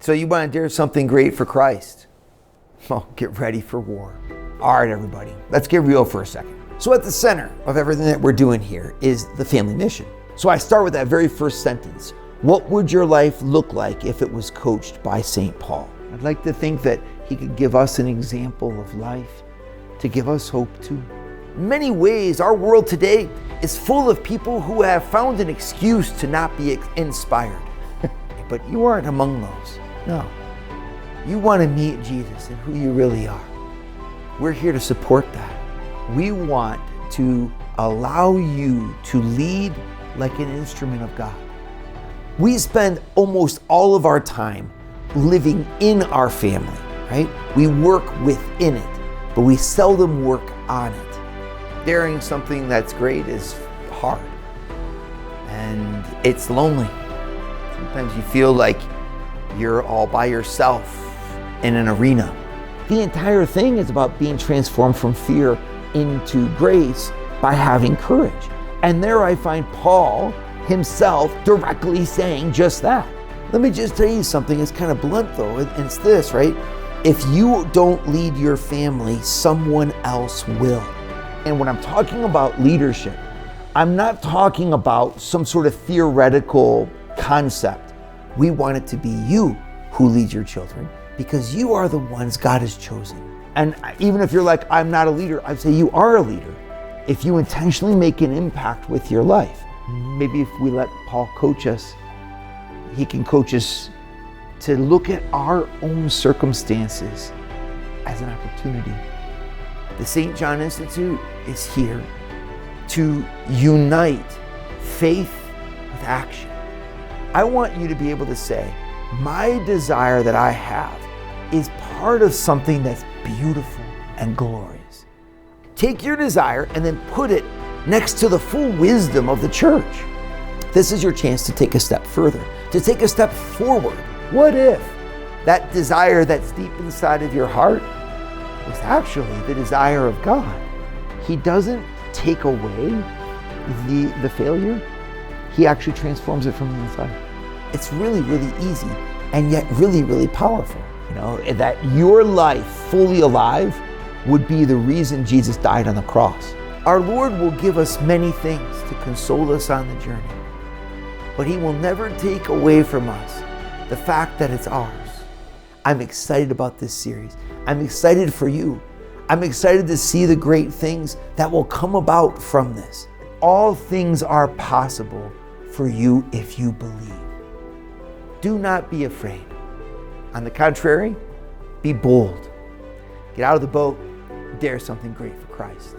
So you want to dare something great for Christ? Well, get ready for war. All right, everybody, let's get real for a second. So at the center of everything that we're doing here is the family mission. So I start with that very first sentence. What would your life look like if it was coached by St. Paul? I'd like to think that he could give us an example of life, to give us hope too. In many ways, our world today is full of people who have found an excuse to not be inspired. But you aren't among those. No. You want to meet Jesus and who you really are. We're here to support that. We want to allow you to lead like an instrument of God. We spend almost all of our time living in our family, right? We work within it, but we seldom work on it. Daring something that's great is hard, and it's lonely. Sometimes you feel like you're all by yourself in an arena. The entire thing is about being transformed from fear into grace by having courage. And there I find Paul himself directly saying just that. Let me just tell you something, it's kind of blunt though, and it's this, right? If you don't lead your family, someone else will. And when I'm talking about leadership, I'm not talking about some sort of theoretical concept. We want it to be you who leads your children, because you are the ones God has chosen. And even if you're like, I'm not a leader, I'd say you are a leader. If you intentionally make an impact with your life, maybe if we let Paul coach us, he can coach us to look at our own circumstances as an opportunity. The St. John Institute is here to unite faith with action. I want you to be able to say, my desire that I have is part of something that's beautiful and glorious. Take your desire and then put it next to the full wisdom of the church. This is your chance to take a step further, to take a step forward. What if that desire that's deep inside of your heart was actually the desire of God? He doesn't take away the failure. He actually transforms it from the inside. It's really, really easy and yet really, really powerful. You know, that your life fully alive would be the reason Jesus died on the cross. Our Lord will give us many things to console us on the journey, but He will never take away from us the fact that it's ours. I'm excited about this series. I'm excited for you. I'm excited to see the great things that will come about from this. All things are possible for you if you believe. Do not be afraid. On the contrary, be bold. Get out of the boat, dare something great for Christ.